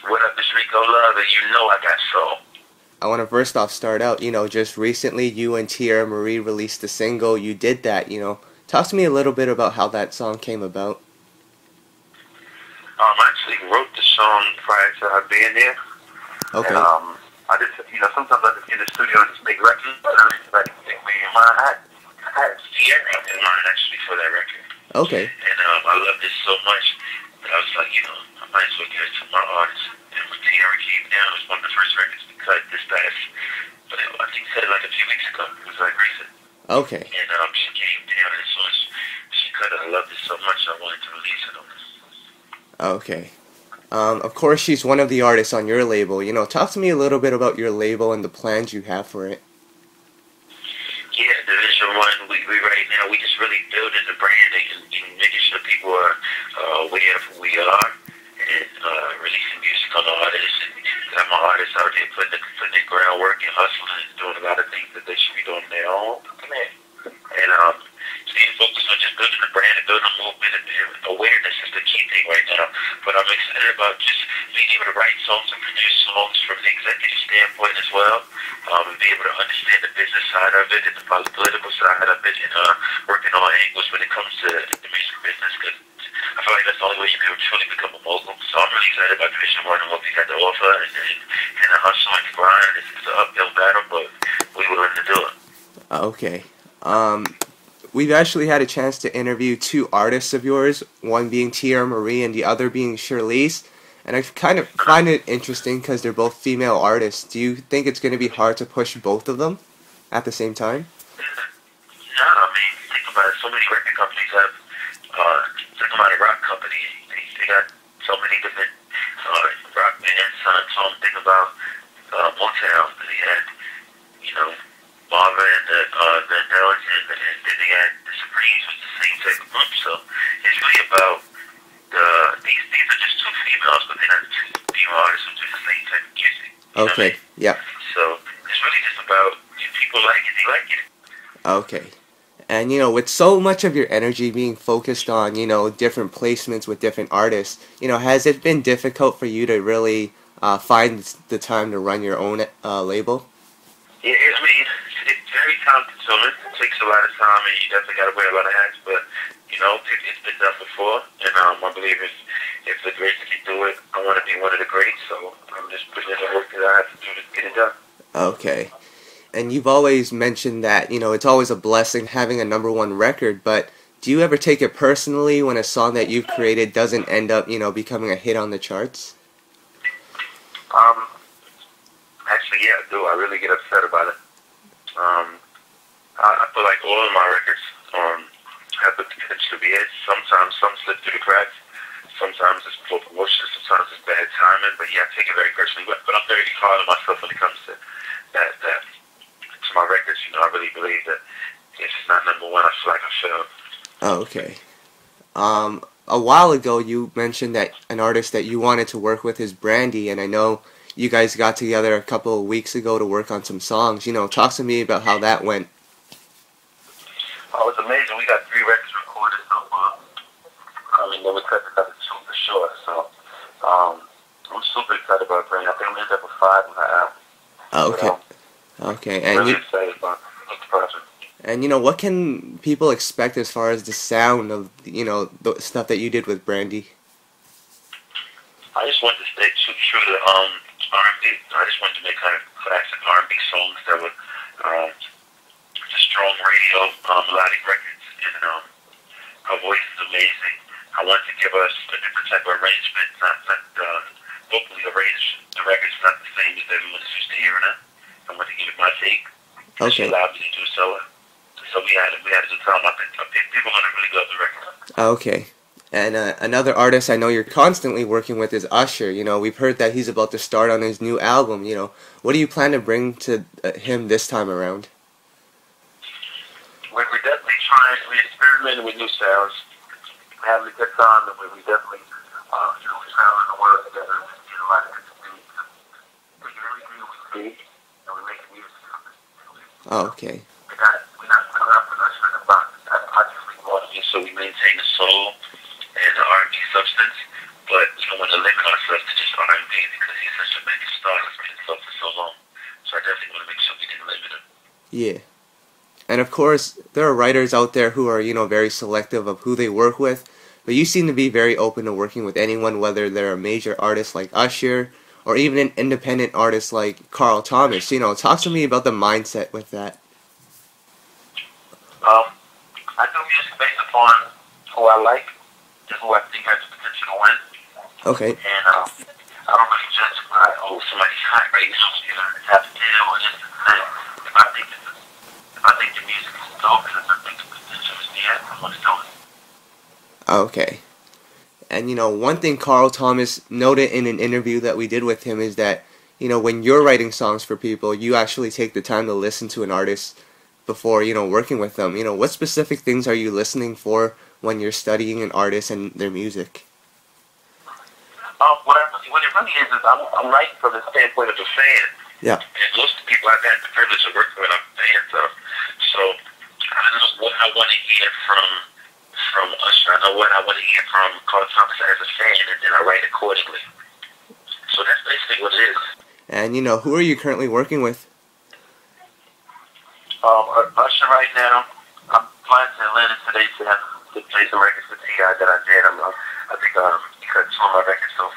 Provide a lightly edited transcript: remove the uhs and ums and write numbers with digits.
What up, it's Rico Love, and you know I got soul. I want to first off start out, just recently you and Tierra Marie released a single. You did that. Talk to me a little bit about how that song came about. I actually wrote the song prior to her being there, and Okay. I just, sometimes I just get in the studio and just make records, but I didn't like think me in mind. I had Tierra in mind actually for that record, Okay. and I loved it so much that I was like, I might as well give it to my artist. And when Tierra came down, it was one of the first records we cut this past, but I think said it like a few weeks ago. It was like recent. Okay. And she came down, and as soon as she cut it, I loved it so much I wanted to release it on this. Okay. Of course, she's one of the artists on your label. Talk to me a little bit about your label and the plans you have for it. Yeah, Division One. We right now we just really building the branding and making sure people are aware of who we are and releasing music on the artists and got my artists out there putting the groundwork and hustling and doing a lot of things that they should be doing on their own. And staying focused on just building the brand and building a movement and awareness is the key thing right now. But I'm excited about just being able to write songs and produce songs from the executive standpoint as well. And be able to understand the business side of it and the political side of it and working on angles when it comes to the music business because I feel like that's the only way you can truly become a mogul. So I'm really excited about Division One and what we got to offer and the hustle and the grind. It's an uphill battle, but we're willing to do it. Okay. We've actually had a chance to interview two artists of yours, one being Tierra Marie and the other being Shirlise. And I kind of find it interesting because they're both female artists. Do you think it's going to be hard to push both of them at the same time? No, I mean, think about it. So many record companies have, think about a rock company. They got so many different rock bands. So I'm thinking about Motown. They had, Marvin and the Vandellas, and then they had the Supremes, was the same type of group. So it's really about these are just two females, but they're not two female artists who do the same type of music. You know what I Okay. mean? Yeah. So it's really just about if people like it, they like it. Okay. And with so much of your energy being focused on, different placements with different artists, has it been difficult for you to really find the time to run your own label? Yeah, I mean, it's very time consuming. It takes a lot of time, and you definitely got to wear a lot of hats. But it's been done before, and I believe if the greats can do it, I want to be one of the greats. So I'm just putting in the work that I have to do to get it done. Okay. And you've always mentioned that, it's always a blessing having a number one record, but do you ever take it personally when a song that you've created doesn't end up, becoming a hit on the charts? Actually, yeah, I do. I really get upset about it. I feel like all of my records have the potential to be hits. Sometimes some slip through the cracks. Sometimes it's poor promotion. Sometimes it's bad timing. But yeah, I take it very personally. But I'm very hard on myself when it comes to that to my records. I really believe that if it's not number one, I feel like I failed. Oh, okay. A while ago you mentioned that an artist that you wanted to work with is Brandy, and I know you guys got together a couple of weeks ago to work on some songs. Talk to me about how that went. Oh, it's amazing. We got 3 records recorded so far. Then we cut another 2 for sure. So, I'm super excited about Brandy. I think we ended up with 5 on that album. Okay. Okay. And really excited about the project. And what can people expect as far as the sound of the stuff that you did with Brandy? I just wanted to stay true to R&B. I just wanted to make kind of classic R&B songs that were just strong radio, melodic records. And her voice is amazing. I wanted to give us a different type of arrangement, not vocally arrange the records not the same as everyone's used to hearing it. I wanted to give it my take. She Okay. allowed me to do so. So we had a good time. I think people are going to really love the record. Okay. And another artist I know you're constantly working with is Usher. We've heard that he's about to start on his new album. What do you plan to bring to him this time around? We're definitely trying. We're experimenting with new sounds. We're having a good time, and we definitely, traveling the world together. A lot of good things. Taking everything we see, and we're making music. Oh, okay. We're not putting up with Usher in the box. I just want to so we maintain the soul and the R&B substance, but we don't want to limit ourselves to just R&B. Yeah. And of course, there are writers out there who are, very selective of who they work with. But you seem to be very open to working with anyone, whether they're a major artist like Usher or even an independent artist like Carl Thomas. Talk to me about the mindset with that. I do music based upon who I like and who I think has the potential to win. Okay. And I don't really judge by, somebody's hot right now, it's have to deal with this and that. If I think the music is dope and if I think the potential is there, I'm going to do it. Okay. And one thing Carl Thomas noted in an interview that we did with him is that, when you're writing songs for people, you actually take the time to listen to an artist before, working with them. What specific things are you listening for when you're studying an artist and their music? What it really is I'm writing from the standpoint of a fan. Yeah. And most of the people I've had the privilege of working with, I'm fans of. So I know what I want to hear from Usher. I know what I want to hear from Carl Thomas as a fan, and then I write accordingly. So that's basically what it is. And who are you currently working with? Usher right now. I'm flying to Atlanta today to play some records for T.I. that I did. I think he cut some of my records so